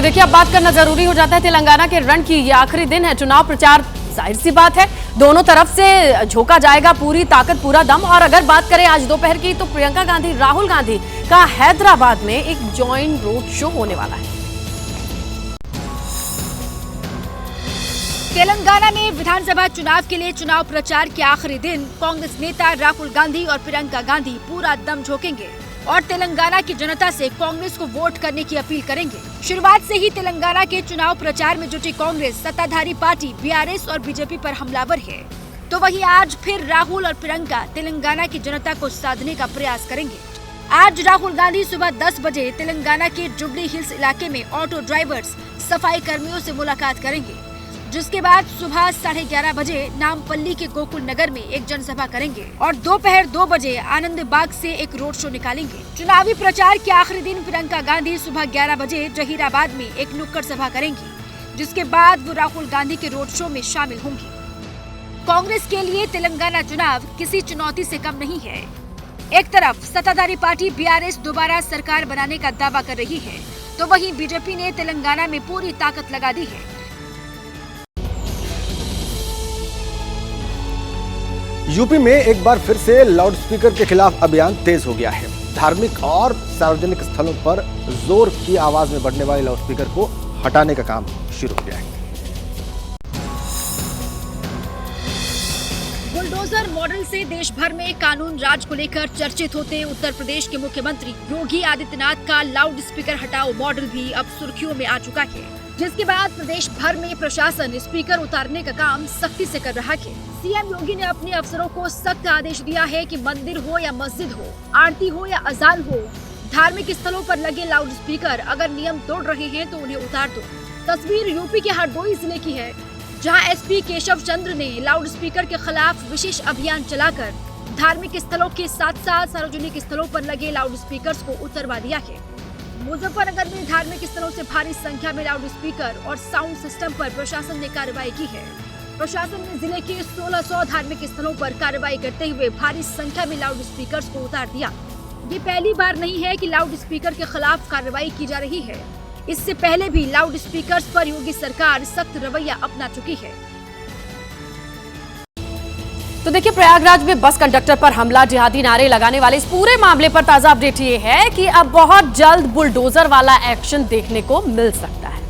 देखिए, अब बात करना जरूरी हो जाता है तेलंगाना के रण की। ये आखिरी दिन है चुनाव प्रचार, जाहिर सी बात है दोनों तरफ से झोंका जाएगा पूरी ताकत पूरा दम। और अगर बात करें आज दोपहर की, तो प्रियंका गांधी राहुल गांधी का हैदराबाद में एक जॉइंट रोड शो होने वाला है। तेलंगाना में विधानसभा चुनाव के लिए चुनाव प्रचार के आखिरी दिन कांग्रेस नेता राहुल गांधी और प्रियंका गांधी पूरा दम झोंकेंगे और तेलंगाना की जनता से कांग्रेस को वोट करने की अपील करेंगे। शुरुआत से ही तेलंगाना के चुनाव प्रचार में जुटी कांग्रेस सत्ताधारी पार्टी बीआरएस और बीजेपी पर हमलावर है, तो वहीं आज फिर राहुल और प्रियंका तेलंगाना की जनता को साधने का प्रयास करेंगे। आज राहुल गांधी सुबह 10 बजे तेलंगाना के जुबली हिल्स इलाके में ऑटो ड्राइवर्स, सफाई कर्मियों से मुलाकात करेंगे, जिसके बाद सुबह 11:30 बजे नामपल्ली के गोकुल नगर में एक जनसभा करेंगे और दोपहर 2 बजे आनंद बाग से एक रोड शो निकालेंगे। चुनावी प्रचार के आखिरी दिन प्रियंका गांधी सुबह 11 बजे जहीराबाद में एक नुक्कड़ सभा करेंगी, जिसके बाद वो राहुल गांधी के रोड शो में शामिल होंगी। कांग्रेस के लिए तेलंगाना चुनाव किसी चुनौती से कम नहीं है। एक तरफ सत्ताधारी पार्टी बीआरएस दोबारा सरकार बनाने का दावा कर रही है, तो वहीं बीजेपी ने तेलंगाना में पूरी ताकत लगा दी है। यूपी में एक बार फिर से लाउडस्पीकर के खिलाफ अभियान तेज हो गया है। धार्मिक और सार्वजनिक स्थलों पर जोर की आवाज में बढ़ने वाले लाउडस्पीकर को हटाने का काम शुरू हो गया है। बुलडोजर मॉडल से देश भर में कानून राज को लेकर चर्चित होते उत्तर प्रदेश के मुख्यमंत्री योगी आदित्यनाथ का लाउड स्पीकर हटाओ मॉडल भी अब सुर्खियों में आ चुका है, जिसके बाद प्रदेश भर में प्रशासन स्पीकर उतारने का काम सख्ती से कर रहा है। सीएम योगी ने अपने अफसरों को सख्त आदेश दिया है कि मंदिर हो या मस्जिद हो, आरती हो या अजान हो, धार्मिक स्थलों पर लगे लाउड स्पीकर अगर नियम तोड़ रहे हैं तो उन्हें उतार दो। तस्वीर यूपी के हरदोई जिले की है, जहां एसपी केशव चंद्र ने लाउड स्पीकर के खिलाफ विशेष अभियान चलाकर धार्मिक स्थलों के साथ साथ सार्वजनिक स्थलों पर लगे लाउड स्पीकर को उतरवा दिया है। मुजफ्फरनगर में धार्मिक स्थलों से भारी संख्या में लाउड स्पीकर और साउंड सिस्टम पर प्रशासन ने कार्रवाई की है। प्रशासन ने जिले के 1600 धार्मिक स्थलों पर कार्रवाई करते हुए भारी संख्या में लाउड स्पीकर्स को उतार दिया। ये पहली बार नहीं है कि लाउड स्पीकर के खिलाफ कार्रवाई की जा रही है। इससे पहले भी लाउड स्पीकर्स पर योगी सरकार सख्त रवैया अपना चुकी है। तो देखिए, प्रयागराज में बस कंडक्टर पर हमला, जिहादी नारे लगाने वाले इस पूरे मामले पर ताजा अपडेट ये है कि अब बहुत जल्द बुलडोजर वाला एक्शन देखने को मिल सकता है।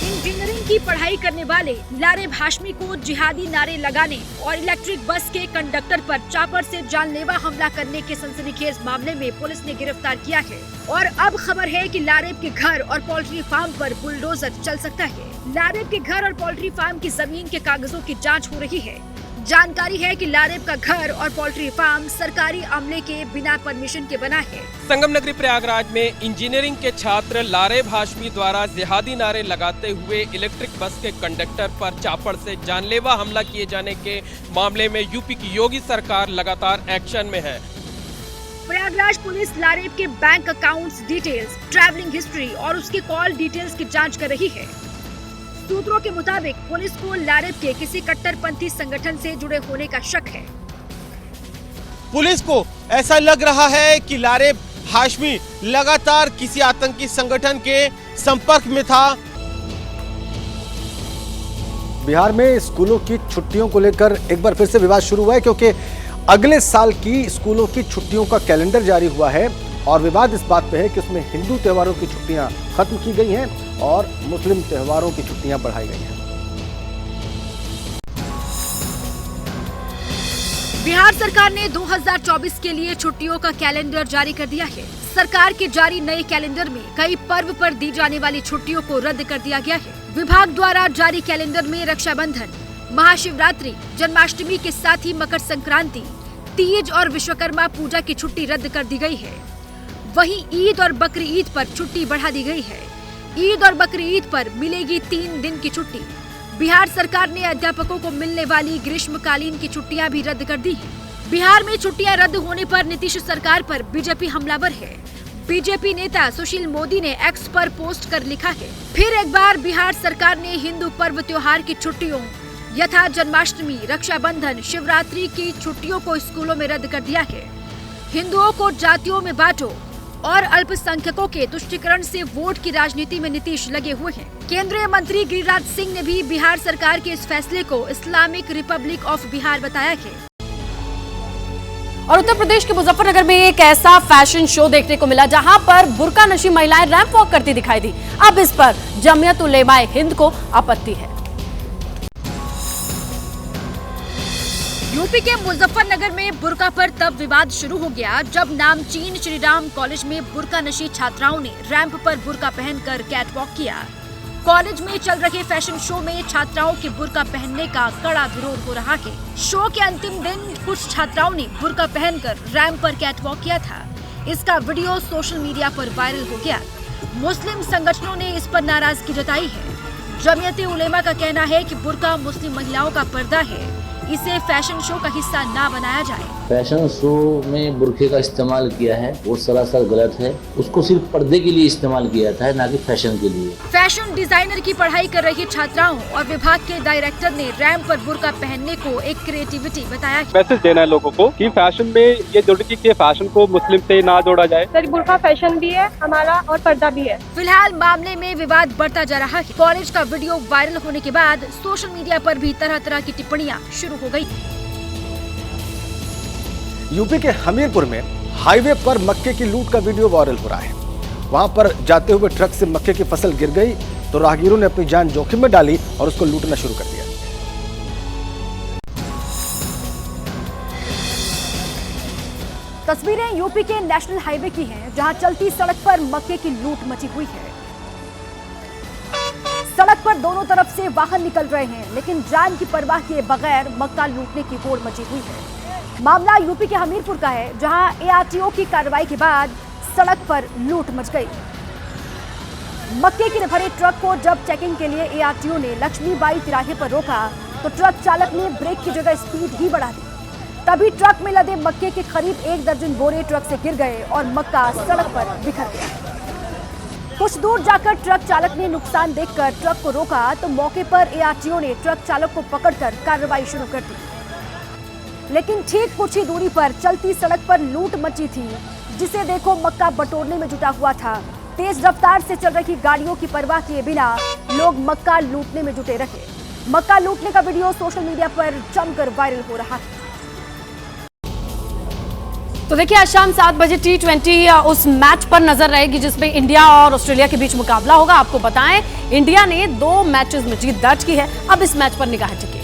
इंजीनियरिंग की पढ़ाई करने वाले लारेब हाशमी को जिहादी नारे लगाने और इलेक्ट्रिक बस के कंडक्टर पर चापर से जानलेवा हमला करने के सनसनीखेज मामले में पुलिस ने गिरफ्तार किया है। और अब खबर है कि लारेब के घर और पोल्ट्री फार्म पर बुलडोजर चल सकता है। लारेब के घर और पोल्ट्री फार्म की जमीन के कागजों की जांच हो रही है। जानकारी है कि लारेब का घर और पोल्ट्री फार्म सरकारी अमले के बिना परमिशन के बना है। संगम नगरी प्रयागराज में इंजीनियरिंग के छात्र लारेब हाशमी द्वारा जिहादी नारे लगाते हुए इलेक्ट्रिक बस के कंडक्टर पर चापड़ से जानलेवा हमला किए जाने के मामले में यूपी की योगी सरकार लगातार एक्शन में है। प्रयागराज पुलिस लारेब के bank accounts details, travelling history और उसके कॉल डिटेल्स की जाँच कर रही है। सूत्रों के मुताबिक पुलिस को लारेब के किसी कट्टरपंथी संगठन से जुड़े होने का शक है। पुलिस को ऐसा लग रहा है कि लारेब हाशमी लगातार किसी आतंकी संगठन के संपर्क में था। बिहार में स्कूलों की छुट्टियों को लेकर एक बार फिर से विवाद शुरू हुआ है, क्योंकि अगले साल की स्कूलों की छुट्टियों का कैलेंडर जारी हुआ है और विवाद इस बात पे है कि उसमें हिंदू त्योहारों की छुट्टियां खत्म की गई हैं और मुस्लिम त्योहारों की छुट्टियां बढ़ाई गई हैं। बिहार सरकार ने 2024 के लिए छुट्टियों का कैलेंडर जारी कर दिया है। सरकार के जारी नए कैलेंडर में कई पर्व पर दी जाने वाली छुट्टियों को रद्द कर दिया गया है। विभाग द्वारा जारी कैलेंडर में रक्षाबंधन, महाशिवरात्रि, जन्माष्टमी के साथ ही मकर संक्रांति, तीज और विश्वकर्मा पूजा की छुट्टी रद्द कर दी गई है। वहीं ईद और बकरी ईद पर छुट्टी बढ़ा दी गई है। ईद और बकरी ईद पर मिलेगी 3 दिन की छुट्टी। बिहार सरकार ने अध्यापकों को मिलने वाली ग्रीष्मकालीन की छुट्टियां भी रद्द कर दी है। बिहार में छुट्टियां रद्द होने पर नीतीश सरकार पर बीजेपी हमलावर है। बीजेपी नेता सुशील मोदी ने एक्स पर पोस्ट कर लिखा है, फिर एक बार बिहार सरकार ने हिंदू पर्व त्योहार की छुट्टियों यथा जन्माष्टमी, रक्षाबंधन, शिवरात्रि की छुट्टियों को स्कूलों में रद्द कर दिया है। हिंदुओं को जातियों में बांटो, और अल्पसंख्यकों के तुष्टीकरण से वोट की राजनीति में नीतीश लगे हुए हैं। केंद्रीय मंत्री गिरिराज सिंह ने भी बिहार सरकार के इस फैसले को इस्लामिक रिपब्लिक ऑफ बिहार बताया है। और उत्तर प्रदेश के मुजफ्फरनगर में एक ऐसा फैशन शो देखने को मिला जहां पर बुर्का नशी महिलाएं रैंप वॉक करती दिखाई दी। अब इस पर जमियत उलेमाए हिंद को आपत्ति है। यूपी के मुजफ्फरनगर में बुर्का पर तब विवाद शुरू हो गया जब नामचीन श्रीराम कॉलेज में बुर्का नशी छात्राओं ने रैंप पर बुर्का पहनकर कैटवॉक किया। कॉलेज में चल रहे फैशन शो में छात्राओं के बुर्का पहनने का कड़ा विरोध हो रहा है। शो के अंतिम दिन कुछ छात्राओं ने बुर्का पहनकर रैंप पर कैटवॉक किया था। इसका वीडियो सोशल मीडिया पर वायरल हो गया। मुस्लिम संगठनों ने इस पर नाराजगी जताई है। जमियत उलेमा का कहना है कि बुर्का मुस्लिम महिलाओं का पर्दा है, इसे फैशन शो का हिस्सा ना बनाया जाए। फैशन शो में बुर्के का इस्तेमाल किया है वो सरासर गलत है। उसको सिर्फ पर्दे के लिए इस्तेमाल किया जाता है, ना कि फैशन के लिए। फैशन डिजाइनर की पढ़ाई कर रही छात्राओं और विभाग के डायरेक्टर ने रैंप पर बुर्का पहनने को एक क्रिएटिविटी बताया। मैसेज देना है लोगों को कि फैशन में ये जरूरी है कि फैशन को मुस्लिम से ना जोड़ा जाए। सर बुर्का फैशन भी है हमारा और पर्दा भी है। फिलहाल मामले में विवाद बढ़ता जा रहा है। कॉलेज का वीडियो वायरल होने के बाद सोशल मीडिया पर भी तरह तरह की टिप्पणियां शुरू हो गयी। यूपी के हमीरपुर में हाईवे पर मक्के की लूट का वीडियो वायरल हो रहा है। वहां पर जाते हुए ट्रक से मक्के की फसल गिर गई तो राहगीरों ने अपनी जान जोखिम में डाली और उसको लूटना शुरू कर दिया। तस्वीरें यूपी के नेशनल हाईवे की हैं, जहां चलती सड़क पर मक्के की लूट मची हुई है। सड़क पर दोनों तरफ से वाहन निकल रहे हैं, लेकिन जान की परवाह किए बगैर मक्का लूटने की होड़ मची हुई है। मामला यूपी के हमीरपुर का है, जहां एआरटीओ की कार्रवाई के बाद सड़क पर लूट मच गई। मक्के के भरे ट्रक को जब चेकिंग के लिए एआरटीओ ने लक्ष्मीबाई तिराहे पर रोका तो ट्रक चालक ने ब्रेक की जगह स्पीड ही बढ़ा दी। तभी ट्रक में लदे मक्के के करीब 1 दर्जन बोरे ट्रक से गिर गए और मक्का सड़क पर बिखर गया। कुछ दूर जाकर ट्रक चालक ने नुकसान देखकर ट्रक को रोका तो मौके पर एआरटीओ ने ट्रक चालक को पकड़कर कार्रवाई शुरू कर दी। लेकिन ठीक कुछ ही दूरी पर चलती सड़क पर लूट मची थी, जिसे देखो मक्का बटोरने में जुटा हुआ था। तेज रफ्तार से चल रही गाड़ियों की परवाह किए बिना लोग मक्का लूटने में जुटे रहे। मक्का लूटने का वीडियो सोशल मीडिया पर जमकर वायरल हो रहा है। तो देखिए आज शाम 7 बजे T20 उस मैच पर नजर रहेगी जिसमें इंडिया और ऑस्ट्रेलिया के बीच मुकाबला होगा। आपको बताएं इंडिया ने 2 मैचेस में जीत दर्ज की है। अब इस मैच पर निगाह टिकी है।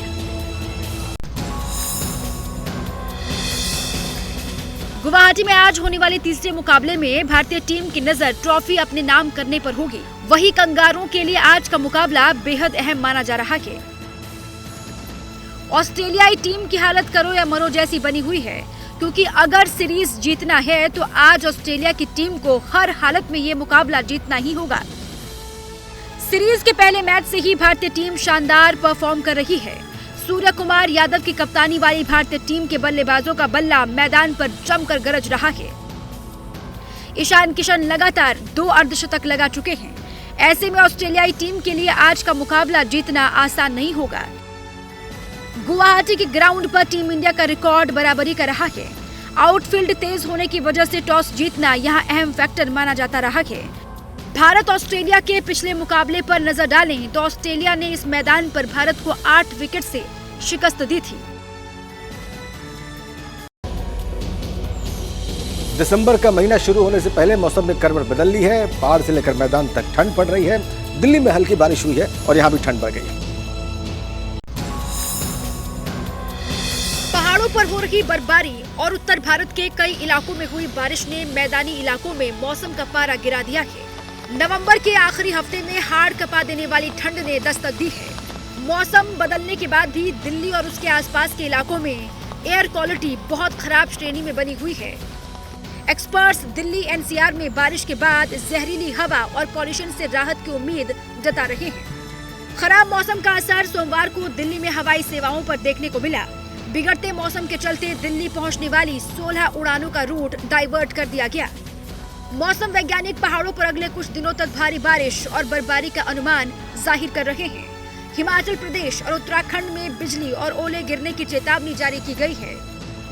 गुवाहाटी में आज होने वाले तीसरे मुकाबले में भारतीय टीम की नजर ट्रॉफी अपने नाम करने पर होगी। वहीं कंगारों के लिए आज का मुकाबला बेहद अहम माना जा रहा है। ऑस्ट्रेलियाई टीम की हालत करो या मरो जैसी बनी हुई है, क्योंकि अगर सीरीज जीतना है तो आज ऑस्ट्रेलिया की टीम को हर हालत में ये मुकाबला जीतना ही होगा। सीरीज के पहले मैच से ही भारतीय टीम शानदार परफॉर्म कर रही है। सूर्य कुमार यादव की कप्तानी वाली भारतीय टीम के बल्लेबाजों का बल्ला मैदान पर जमकर गरज रहा है। ईशान किशन लगातार 2 अर्धशतक लगा चुके हैं। ऐसे में ऑस्ट्रेलियाई टीम के लिए आज का मुकाबला जीतना आसान नहीं होगा। गुवाहाटी के ग्राउंड पर टीम इंडिया का रिकॉर्ड बराबरी का रहा है। आउटफील्ड तेज होने की वजह से टॉस जीतना यहां अहम फैक्टर माना जाता रहा है। भारत ऑस्ट्रेलिया के पिछले मुकाबले पर नजर डालें तो ऑस्ट्रेलिया ने इस मैदान पर भारत को 8 विकेट से शिकस्त दी थी। दिसंबर का महीना शुरू होने से पहले मौसम में करवट बदल ली है। पहाड़ से लेकर मैदान तक ठंड पड़ रही है। दिल्ली में हल्की बारिश हुई है और यहां भी ठंड बढ़ गई है। पहाड़ों पर हो रही बर्फबारी और उत्तर भारत के कई इलाकों में हुई बारिश ने मैदानी इलाकों में मौसम का पारा गिरा दिया है। नवंबर के आखिरी हफ्ते में हाड़ कपा देने वाली ठंड ने दस्तक दी है। मौसम बदलने के बाद भी दिल्ली और उसके आसपास के इलाकों में एयर क्वालिटी बहुत खराब श्रेणी में बनी हुई है। एक्सपर्ट्स दिल्ली एनसीआर में बारिश के बाद जहरीली हवा और पॉल्यूशन से राहत की उम्मीद जता रहे हैं। खराब मौसम का असर सोमवार को दिल्ली में हवाई सेवाओं पर देखने को मिला। बिगड़ते मौसम के चलते दिल्ली पहुंचने वाली 16 उड़ानों का रूट डाइवर्ट कर दिया गया। मौसम वैज्ञानिक पहाड़ों पर अगले कुछ दिनों तक भारी बारिश और बर्फबारी का अनुमान जाहिर कर रहे हैं। हिमाचल प्रदेश और उत्तराखंड में बिजली और ओले गिरने की चेतावनी जारी की गई है।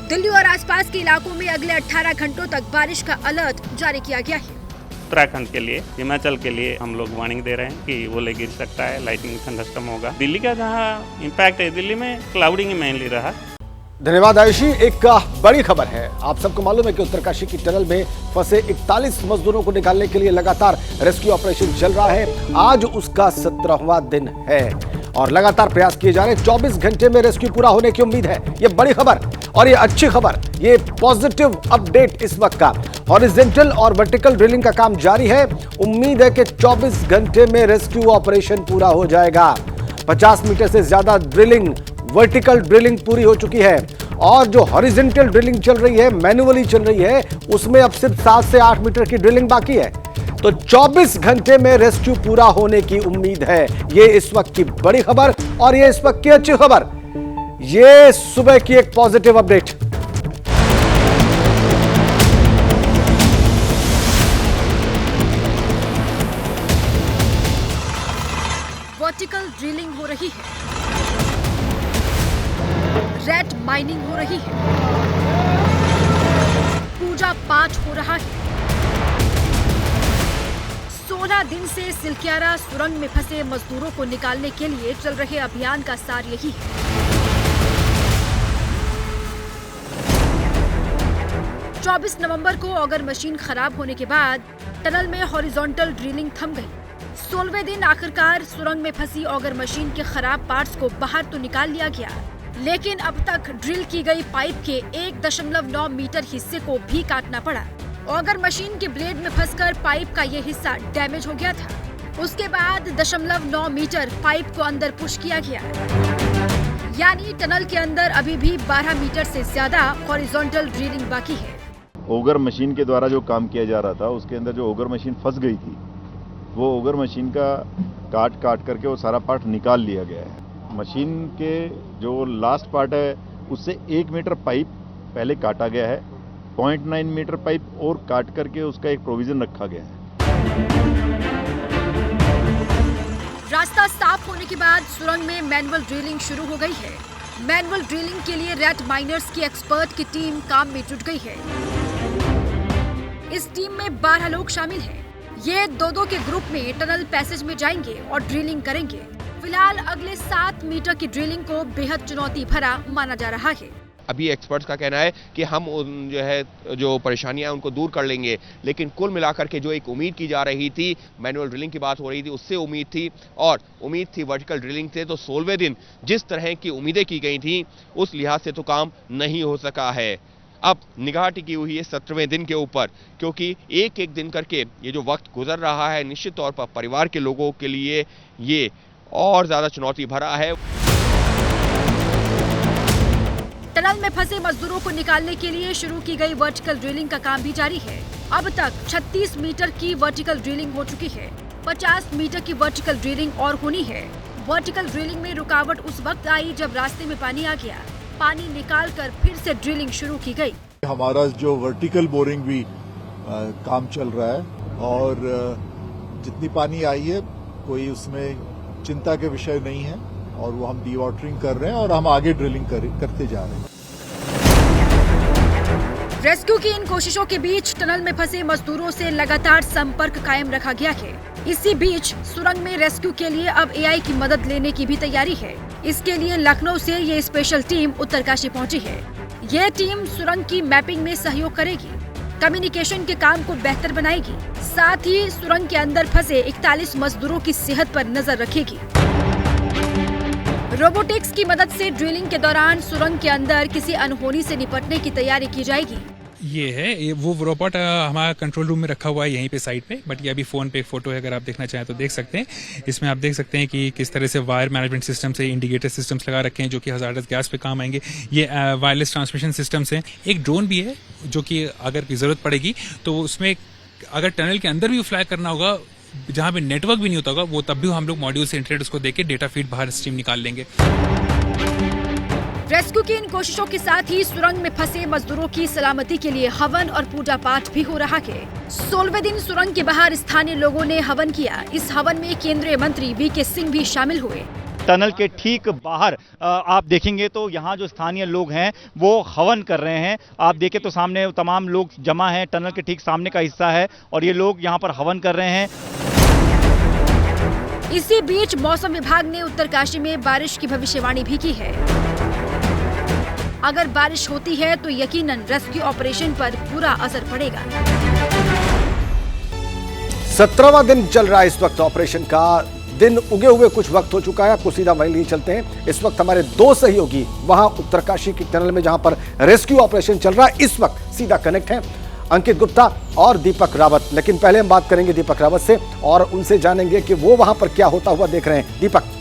दिल्ली और आसपास के इलाकों में अगले 18 घंटों तक बारिश का अलर्ट जारी किया गया है। उत्तराखंड के लिए, हिमाचल के लिए हम लोग वार्निंग दे रहे हैं कि ओले गिर सकता है, लाइटनिंग थंडरस्टॉर्म होगा। दिल्ली का जहां इम्पैक्ट है, दिल्ली में क्लाउडिंग मेनली रहा। धन्यवाद आयुषी। एक बड़ी खबर है, आप सबको मालूम है कि उत्तरकाशी की टनल में फंसे 41 मजदूरों को निकालने के लिए लगातार रेस्क्यू ऑपरेशन चल रहा है। आज उसका 17वां दिन है और लगातार प्रयास किए जा रहे हैं। 24 घंटे में रेस्क्यू पूरा होने की उम्मीद है। ये बड़ी खबर और ये अच्छी खबर, ये पॉजिटिव अपडेट इस वक्त का। हॉरिजॉन्टल और वर्टिकल ड्रिलिंग का काम जारी है। उम्मीद है कि 24 घंटे में रेस्क्यू ऑपरेशन पूरा हो जाएगा। 50 मीटर से ज्यादा ड्रिलिंग, वर्टिकल ड्रिलिंग पूरी हो चुकी है और जो हॉरिजॉन्टल ड्रिलिंग चल रही है, मैन्युअली चल रही है, उसमें अब सिर्फ 7 से 8 मीटर की ड्रिलिंग बाकी है। तो 24 घंटे में रेस्क्यू पूरा होने की उम्मीद है। ये इस वक्त की बड़ी खबर और ये इस वक्त की अच्छी खबर, ये सुबह की एक पॉजिटिव अपडेट। वर्टिकल ड्रिलिंग हो रही है, रेड माइनिंग हो रही है, पूजा पाठ हो रहा है। 16 दिन से सिलक्यारा सुरंग में फंसे मजदूरों को निकालने के लिए चल रहे अभियान का सार यही है। चौबीस नवंबर को ऑगर मशीन खराब होने के बाद टनल में हॉरिजॉन्टल ड्रिलिंग थम गई। 16वें दिन आखिरकार सुरंग में फंसी ऑगर मशीन के खराब पार्ट्स को बाहर तो निकाल लिया गया, लेकिन अब तक ड्रिल की गई पाइप के 1.9 मीटर हिस्से को भी काटना पड़ा। ऑगर मशीन के ब्लेड में फंसकर पाइप का ये हिस्सा डैमेज हो गया था। उसके बाद 0.9 मीटर पाइप को अंदर पुश किया गया, यानी टनल के अंदर अभी भी 12 मीटर से ज्यादा हॉरिजॉन्टल ड्रिलिंग बाकी है। ऑगर मशीन के द्वारा जो काम किया जा रहा था, उसके अंदर जो ऑगर मशीन फंस गई थी, वो ऑगर मशीन का काट करके वो सारा पार्ट निकाल लिया गया है। मशीन के जो लास्ट पार्ट है, उससे 1 मीटर पाइप पहले काटा गया है। 0.9 मीटर पाइप और काट करके उसका एक प्रोविजन रखा गया है। रास्ता साफ होने के बाद सुरंग में मैनुअल ड्रिलिंग शुरू हो गई है। मैनुअल ड्रिलिंग के लिए रेड माइनर्स की एक्सपर्ट की टीम काम में जुट गई है। इस टीम में 12 लोग शामिल हैं। ये 2-2 के ग्रुप में टनल पैसेज में जाएंगे और ड्रिलिंग करेंगे। फिलहाल अगले 7 मीटर की ड्रिलिंग को बेहद चुनौती भरा माना जा रहा है। अभी एक्सपर्ट्स का कहना है कि हम जो परेशानियां उनको दूर कर लेंगे, लेकिन कुल मिलाकर के जो एक उम्मीद की जा रही थी, मैनुअल ड्रिलिंग की बात हो रही थी, उससे उम्मीद थी और उम्मीद थी वर्टिकल ड्रिलिंग से। तो 16वें दिन जिस तरह की उम्मीदें की गई थी, उस लिहाज से तो काम नहीं हो सका है। अब निगाह टिकी हुई है 17वें दिन के ऊपर, क्योंकि एक एक दिन करके ये जो वक्त गुजर रहा है, निश्चित तौर पर परिवार के लोगों के लिए ये और ज्यादा चुनौती भरा है। टनल में फंसे मजदूरों को निकालने के लिए शुरू की गई वर्टिकल ड्रिलिंग का काम भी जारी है। अब तक 36 मीटर की वर्टिकल ड्रिलिंग हो चुकी है। 50 मीटर की वर्टिकल ड्रिलिंग और होनी है। वर्टिकल ड्रिलिंग में रुकावट उस वक्त आई जब रास्ते में पानी आ गया। पानी निकालकर फिर से ड्रिलिंग शुरू की गई। हमारा जो वर्टिकल बोरिंग भी काम चल रहा है और जितनी पानी आई है, कोई उसमें चिंता के विषय नहीं है और वो हम डीवाटरिंग कर रहे हैं और हम आगे ड्रिलिंग करते जा रहे हैं। रेस्क्यू की इन कोशिशों के बीच टनल में फंसे मजदूरों से लगातार संपर्क कायम रखा गया है। इसी बीच सुरंग में रेस्क्यू के लिए अब एआई की मदद लेने की भी तैयारी है। इसके लिए लखनऊ से ये स्पेशल टीम उत्तरकाशी पहुंची है। ये टीम सुरंग की मैपिंग में सहयोग करेगी, कम्युनिकेशन के काम को बेहतर बनाएगी, साथ ही सुरंग के अंदर फंसे 41 मजदूरों की सेहत पर नजर रखेगी। रोबोटिक्स की मदद से ड्रिलिंग के दौरान सुरंग के अंदर किसी अनहोनी से निपटने की तैयारी की जाएगी। ये वो रोबोट हमारा कंट्रोल रूम में रखा हुआ है यहीं पे साइड पे, बट ये अभी फोन पे फोटो है, अगर आप देखना चाहें तो देख सकते हैं। इसमें आप देख सकते हैं कि किस तरह से वायर मैनेजमेंट सिस्टम से इंडिकेटर सिस्टम्स लगा रखे हैं जो कि हजारत गैस पे काम आएंगे। ये वायरलेस ट्रांसमिशन सिस्टम्स हैं। एक ड्रोन भी है जो कि अगर की जरूरत पड़ेगी तो उसमें अगर टनल के अंदर भी फ्लाई करना होगा, जहां पे नेटवर्क भी नहीं होता होगा, वो तब भी हम लोग मॉड्यूल से इंटरनेट उसको देके डेटा फीड बाहर स्ट्रीम निकाल लेंगे। रेस्क्यू की इन कोशिशों के साथ ही सुरंग में फंसे मजदूरों की सलामती के लिए हवन और पूजा पाठ भी हो रहा है। 16वें दिन सुरंग के बाहर स्थानीय लोगों ने हवन किया। इस हवन में केंद्रीय मंत्री वीके सिंह भी शामिल हुए। टनल के ठीक बाहर आप देखेंगे तो यहाँ जो स्थानीय लोग हैं वो हवन कर रहे हैं। आप देखें तो सामने तमाम लोग जमा हैं, टनल के ठीक सामने का हिस्सा है और ये लोग यहाँ पर हवन कर रहे हैं। इसी बीच मौसम विभाग ने उत्तरकाशी में बारिश की भविष्यवाणी भी की है। अगर बारिश होती है तो यकीनन रेस्क्यू ऑपरेशन पर पूरा असर पड़ेगा। 17वां दिन चल रहा है इस वक्त ऑपरेशन का। दिन उगे हुए कुछ वक्त हो चुका है। आपको सीधा वहीं लिए चलते हैं। इस वक्त हमारे दो सहयोगी वहां उत्तरकाशी की टनल में जहां पर रेस्क्यू ऑपरेशन चल रहा है इस वक्त सीधा कनेक्ट हैं, अंकित गुप्ता और दीपक रावत। लेकिन पहले हम बात करेंगे दीपक रावत से और उनसे जानेंगे कि वो वहां पर क्या होता हुआ देख रहे हैं। दीपक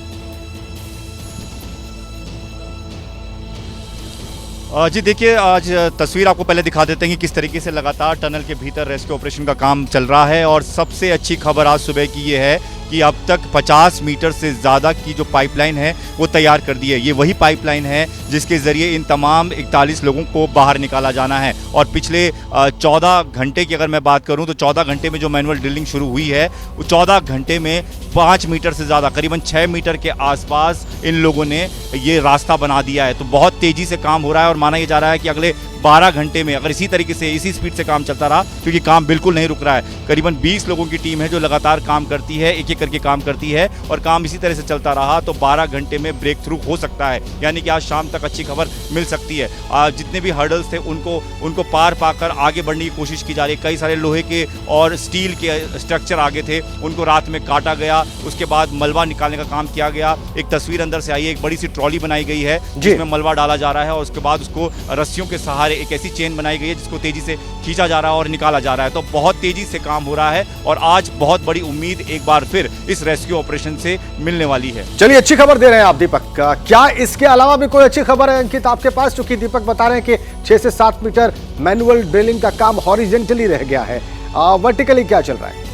जी देखिए, आज तस्वीर आपको पहले दिखा देते हैं कि किस तरीके से लगातार टनल के भीतर रेस्क्यू ऑपरेशन का काम चल रहा है। और सबसे अच्छी खबर आज सुबह की ये है कि अब तक 50 मीटर से ज़्यादा की जो पाइपलाइन है वो तैयार कर दी है। ये वही पाइपलाइन है जिसके ज़रिए इन तमाम 41 लोगों को बाहर निकाला जाना है। और पिछले 14 घंटे की अगर मैं बात करूं तो 14 घंटे में जो मैनुअल ड्रिलिंग शुरू हुई है वो 14 घंटे में 5 मीटर से ज़्यादा, करीबन 6 मीटर के आसपास इन लोगों ने ये रास्ता बना दिया है। तो बहुत तेज़ी से काम हो रहा है और माना ये जा रहा है कि अगले 12 घंटे में अगर इसी तरीके से इसी स्पीड से काम चलता रहा, क्योंकि काम बिल्कुल नहीं रुक रहा है, करीबन 20 लोगों की टीम है जो लगातार काम करती है, एक एक करके काम करती है और काम इसी तरह से चलता रहा तो 12 घंटे में ब्रेक थ्रू हो सकता है। यानी कि आज शाम तक अच्छी खबर मिल सकती है। जितने भी हर्डल्स थे उनको पार पाकर आगे बढ़ने की कोशिश की जा रही है। कई सारे लोहे के और स्टील के स्ट्रक्चर आगे थे, उनको रात में काटा गया, उसके बाद मलबा निकालने का काम किया गया। एक तस्वीर अंदर से आई है, एक बड़ी सी ट्रॉली बनाई गई है जिसमें मलबा डाला जा रहा है और उसके बाद उसको रस्सियों के सहारे एक ऐसी चेन बनाई गई है जिसको तेजी से खींचा जा रहा है और निकाला जा रहा है। तो बहुत तेजी से काम हो रहा है और आज बहुत बड़ी उम्मीद एक बार फिर इस रेस्क्यू ऑपरेशन से मिलने वाली है। चलिए, अच्छी खबर दे रहे हैं आप दीपक। क्या इसके अलावा भी कोई अच्छी खबर है अंकित आपके पास? क्योंकि दीपक बता रहे हैं कि 6 से 7 मीटर मैनुअल ड्रिलिंग का काम हॉरिजेंटली रह गया है, वर्टिकली क्या चल रहा है?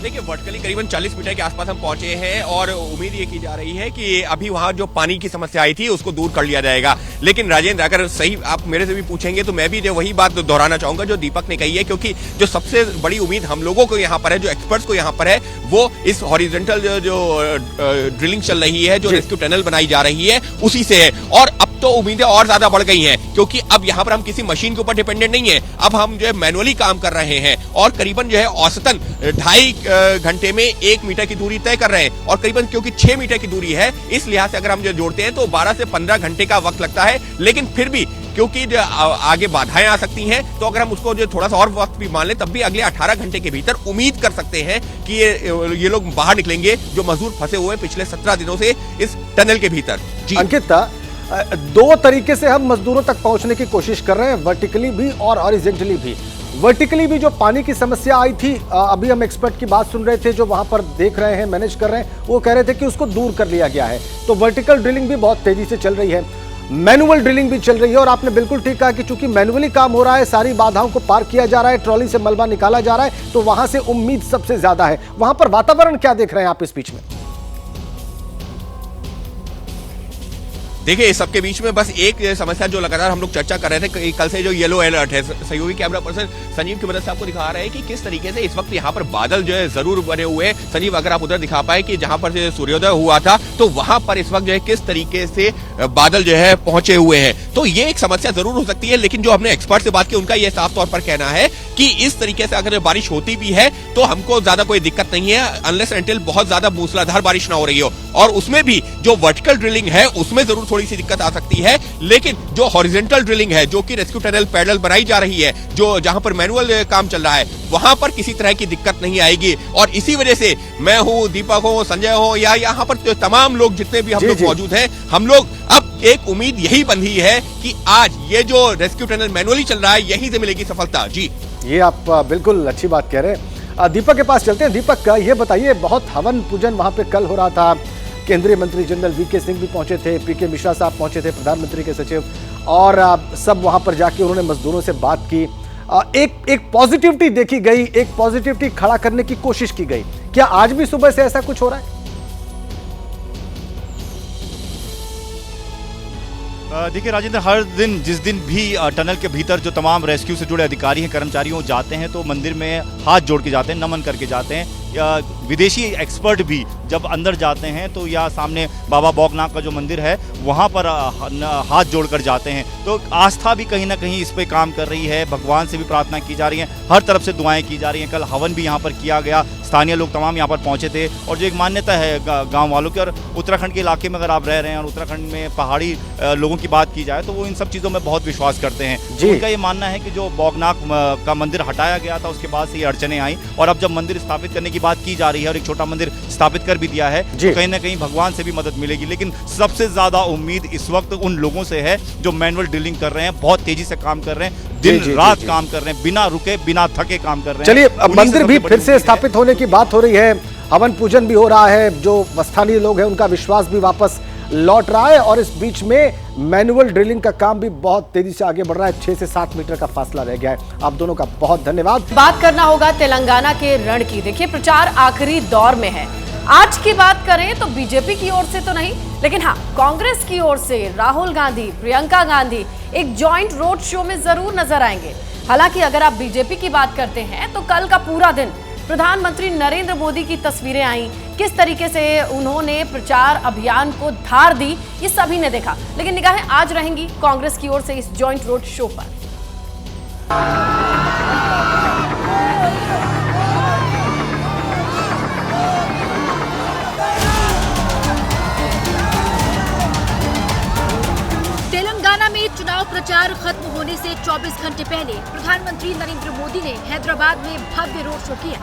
देखिए, वर्टिकली करीबन 40 मीटर के आसपास हम पहुंचे हैं और उम्मीद ये की जा रही है कि अभी वहां जो पानी की समस्या आई थी उसको दूर कर लिया जाएगा। लेकिन राजेंद्र, अगर सही आप मेरे से भी पूछेंगे तो मैं भी जो वही बात दोहराना चाहूंगा जो दीपक ने कही है, क्योंकि जो सबसे बड़ी उम्मीद हम लोगों को यहाँ पर है, जो एक्सपर्ट्स को यहाँ पर है, वो इस हॉरिजॉन्टल जो ड्रिलिंग चल रही है, जो रेस्क्यू टनल बनाई जा रही है, उसी से है। और अब तो उम्मीदें और ज्यादा बढ़ गई हैं, क्योंकि अब यहाँ पर हम किसी मशीन के ऊपर डिपेंडेंट नहीं है। अब हम जो है मैनुअली काम कर रहे हैं और करीबन जो है औसतन 2.5 घंटे में 1 मीटर की दूरी तय कर रहे हैं। और करीबन क्योंकि 6 मीटर की दूरी है, इस लिहाज से अगर हम जो जोड़ते हैं तो 12 से 15 घंटे का वक्त लगता है। लेकिन फिर भी क्योंकि जो आगे बाधाएं आ सकती हैं, तो अगर हम उसको जो थोड़ा सा और वक्त भी मान लें, तब भी अगले 18 घंटे के भीतर उम्मीद कर सकते हैं कि ये लोग बाहर निकलेंगे, जो मजदूर फंसे हुए पिछले 17 दिनों से इस टनल के भीतर। अंकित, 2 तरीके से हम मजदूरों तक पहुंचने की कोशिश कर रहे हैं, वर्टिकली भी और हॉरिजॉन्टली भी। वर्टिकली भी जो पानी की समस्या आई थी, अभी हम एक्सपर्ट की बात सुन रहे थे जो वहां पर देख रहे हैं, मैनेज कर रहे हैं, वो कह रहे थे कि उसको दूर कर लिया गया है। तो वर्टिकल ड्रिलिंग भी बहुत तेजी से चल रही है, मैनुअल ड्रिलिंग भी चल रही है। और आपने बिल्कुल ठीक कहा कि चूंकि मैनुअली काम हो रहा है, सारी बाधाओं को पार किया जा रहा है, ट्रॉली से मलबा निकाला जा रहा है, तो वहां से उम्मीद सबसे ज्यादा है। वहां पर वातावरण क्या देख रहे हैं आप इस बीच में? देखिए, इस सबके बीच में बस एक समस्या जो लगातार हम लोग चर्चा कर रहे थे कि कल से जो येलो अलर्ट है, सहयोगी कैमरा पर्सन संजीव की मदद से आपको दिखा रहे हैं कि किस तरीके से इस वक्त यहाँ पर बादल जो है जरूर बने हुए हैं। संजीव, अगर आप उधर दिखा पाए कि जहां पर सूर्योदय हुआ था, तो वहां पर इस वक्त जो है किस तरीके से बादल जो है पहुंचे हुए हैं। तो ये एक समस्या जरूर हो सकती है, लेकिन जो हमने एक्सपर्ट से बात की उनका यह साफ तौर पर कहना है कि इस तरीके से अगर बारिश होती भी है तो हमको ज्यादा कोई दिक्कत नहीं है, अनलेस एंटिल बहुत ज्यादा मूसलाधार बारिश ना हो रही हो। और उसमें भी जो वर्टिकल ड्रिलिंग है उसमें जरूर थोड़ी सी दिक्कत आ सकती है, लेकिन जो हॉरिजॉन्टल ड्रिलिंग है, जो कि रेस्क्यू टनल पैडल बनाई जा रही है, जो जहां पर मैनुअल काम चल रहा है, वहां पर किसी तरह की दिक्कत नहीं आएगी। और इसी वजह से मैं हूं, दीपक हो, संजय हो, या यहाँ पर तमाम लोग जितने भी हम लोग मौजूद हैं, हम लोग अब एक उम्मीद यही बंधी है कि आज ये जो रेस्क्यू टनल मैनुअली चल रहा है, यहीं से मिलेगी सफलता। जी, ये आप बिल्कुल अच्छी बात कह रहे हैं। दीपक के पास चलते हैं। दीपक, ये बताइए, बहुत हवन पूजन वहां पे कल हो रहा था, केंद्रीय मंत्री जनरल वीके सिंह भी पहुंचे थे, पीके मिश्रा साहब पहुंचे थे, प्रधानमंत्री के सचिव, और सब वहां पर जाके उन्होंने मजदूरों से बात की। एक पॉजिटिविटी देखी गई, एक पॉजिटिविटी खड़ा करने की कोशिश की गई। क्या आज भी सुबह से ऐसा कुछ हो रहा है? देखिए राजेंद्र, हर दिन जिस दिन भी टनल के भीतर जो तमाम रेस्क्यू से जुड़े अधिकारी हैं, कर्मचारी जाते हैं, तो मंदिर में हाथ जोड़ के जाते हैं, नमन करके जाते हैं। विदेशी एक्सपर्ट भी जब अंदर जाते हैं तो या सामने बाबा बौगनाथ का जो मंदिर है वहाँ पर हाथ जोड़कर जाते हैं। तो आस्था भी कहीं ना कहीं इस पे काम कर रही है, भगवान से भी प्रार्थना की जा रही है, हर तरफ से दुआएं की जा रही हैं। कल हवन भी यहाँ पर किया गया, स्थानीय लोग तमाम यहाँ पर पहुँचे थे। और जो एक मान्यता है गाँव वालों की, और उत्तराखंड के इलाके में अगर आप रह रहे हैं और उत्तराखंड में पहाड़ी लोगों की बात की जाए तो वो इन सब चीज़ों में बहुत विश्वास करते हैं। उनका ये मानना है कि जो बौगनाथ का मंदिर हटाया गया था उसके बाद से ये अड़चने आई, और अब जब मंदिर स्थापित करने की बात की जा रही है और एक छोटा मंदिर स्थापित कर भी दिया है तो कहीं ना कहीं भगवान से भी मदद मिलेगी। लेकिन सबसे ज्यादा उम्मीद इस वक्त उन लोगों से है जो मैनुअल ड्रिलिंग कर रहे हैं, बहुत तेजी से काम कर रहे हैं, दिन रात काम कर रहे हैं, बिना रुके बिना थके काम कर रहे हैं। चलिए, मंदिर भी फिर से स्थापित होने की बात हो रही है, हवन पूजन भी हो रहा है, जो स्थानीय लोग हैं उनका विश्वास भी वापस लौट रहा है, और इस बीच में मैनुअल ड्रिलिंग का काम भी बहुत तेजी से आगे बढ़ रहा है। 6 से 7 मीटर का फासला रह गया है। आप दोनों का बहुत धन्यवाद। बात करना होगा तेलंगाना के रण की। देखिए, प्रचार आखिरी दौर में है। आज की बात करें तो बीजेपी की ओर से तो नहीं, लेकिन हाँ, कांग्रेस की ओर से राहुल गांधी, प्रियंका गांधी एक जॉइंट रोड शो में जरूर नजर आएंगे। हालांकि अगर आप बीजेपी की बात करते हैं तो कल का पूरा दिन प्रधानमंत्री नरेंद्र मोदी की तस्वीरें आई, किस तरीके से उन्होंने प्रचार अभियान को धार दी, ये सभी ने देखा। लेकिन निगाहें आज रहेंगी कांग्रेस की ओर से इस जॉइंट रोड शो पर। तेलंगाना में चुनाव प्रचार खत्म होने से 24 घंटे पहले प्रधानमंत्री नरेंद्र मोदी ने हैदराबाद में भव्य रोड शो किया।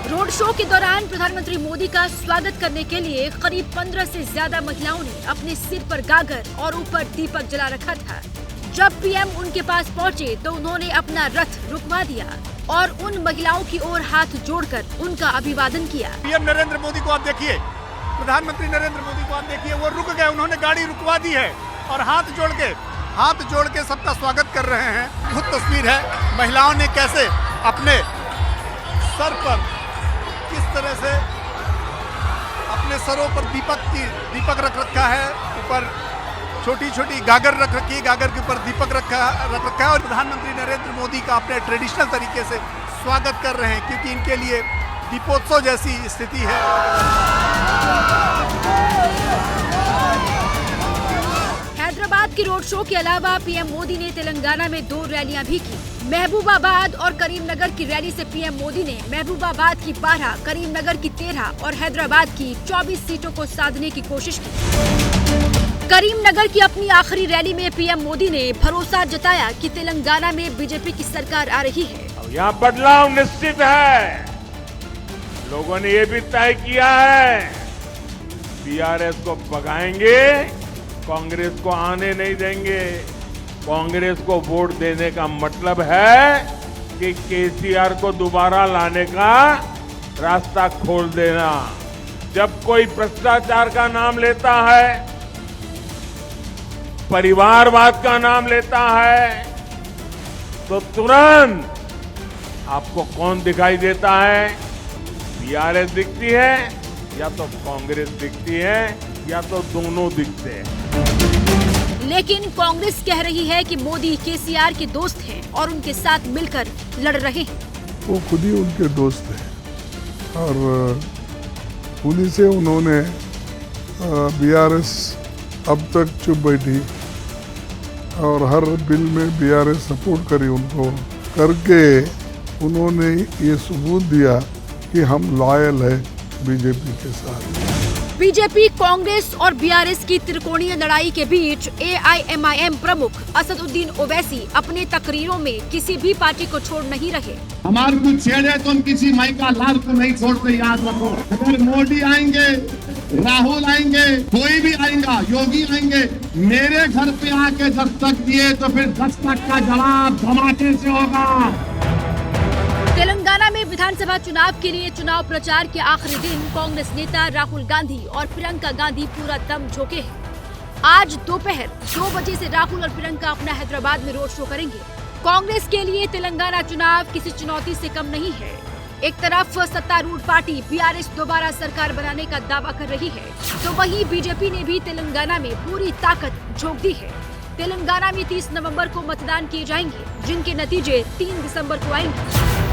रोड शो के दौरान प्रधानमंत्री मोदी का स्वागत करने के लिए करीब 15 से ज्यादा महिलाओं ने अपने सिर पर गागर और ऊपर दीपक जला रखा था। जब पीएम उनके पास पहुंचे तो उन्होंने अपना रथ रुकवा दिया और उन महिलाओं की ओर हाथ जोड़कर उनका अभिवादन किया। पीएम नरेंद्र मोदी को आप देखिए, प्रधानमंत्री नरेंद्र मोदी को आप देखिए, वो रुक गए, उन्होंने गाड़ी रुकवा दी है और हाथ जोड़ के सबका स्वागत कर रहे हैं। खुद तस्वीर है, महिलाओं ने कैसे अपने सर पर किस तरह से अपने सरों पर दीपक रख रखा है, ऊपर छोटी छोटी गागर रख रखी है, गागर के ऊपर दीपक रख रखा है, और प्रधानमंत्री नरेंद्र मोदी का अपने ट्रेडिशनल तरीके से स्वागत कर रहे हैं, क्योंकि इनके लिए दीपोत्सव जैसी स्थिति है। हैदराबाद की रोड शो के अलावा पीएम मोदी ने तेलंगाना में 2 रैलियां भी की। महबूबाबाद और करीमनगर की रैली से पीएम मोदी ने महबूबाबाद की 12, करीमनगर की 13 और हैदराबाद की 24 सीटों को साधने की कोशिश की। करीमनगर की अपनी आखिरी रैली में पीएम मोदी ने भरोसा जताया कि तेलंगाना में बीजेपी की सरकार आ रही है। यहाँ बदलाव निश्चित है। लोगों ने ये भी तय किया है, बीआरएस को भगाएंगे, कांग्रेस को आने नहीं देंगे। कांग्रेस को वोट देने का मतलब है कि केसीआर को दोबारा लाने का रास्ता खोल देना। जब कोई भ्रष्टाचार का नाम लेता है, परिवारवाद का नाम लेता है, तो तुरंत आपको कौन दिखाई देता है? बीआरएस दिखती है या तो कांग्रेस दिखती है या तो दोनों दिखते हैं। लेकिन कांग्रेस कह रही है कि मोदी केसीआर के दोस्त हैं और उनके साथ मिलकर लड़ रहे हैं। वो खुद ही उनके दोस्त हैं और उन्हीं से उन्होंने बीआरएस अब तक चुप बैठी और हर बिल में बीआरएस सपोर्ट करी उनको करके उन्होंने ये सबूत दिया कि हम लॉयल है बीजेपी के साथ। बीजेपी, कांग्रेस और बीआरएस की त्रिकोणीय लड़ाई के बीच एआईएमआईएम प्रमुख असदुद्दीन ओवैसी अपने तकरीरों में किसी भी पार्टी को छोड़ नहीं रहे। हमारे कुछ छेड़े तो हम किसी माई का लाल को नहीं छोड़ते, याद रखो। अगर मोदी आएंगे, राहुल आएंगे, कोई भी आएगा, योगी आएंगे, मेरे घर पे आके दस्तक दिए तो फिर दस्तक का जवाब धमाके से होगा। तेलंगाना में विधानसभा चुनाव के लिए चुनाव प्रचार के आखिरी दिन कांग्रेस नेता राहुल गांधी और प्रियंका गांधी पूरा दम झोंके हैं। आज दोपहर 2 बजे से राहुल और प्रियंका अपना हैदराबाद में रोड शो करेंगे। कांग्रेस के लिए तेलंगाना चुनाव किसी चुनौती से कम नहीं है। एक तरफ सत्तारूढ़ पार्टी बीआरएस दोबारा सरकार बनाने का दावा कर रही है, तो वहीं बीजेपी ने भी तेलंगाना में पूरी ताकत झोंक दी है। तेलंगाना में 30 नवंबर को मतदान किए जाएंगे, जिनके नतीजे 3 दिसंबर को आएंगे।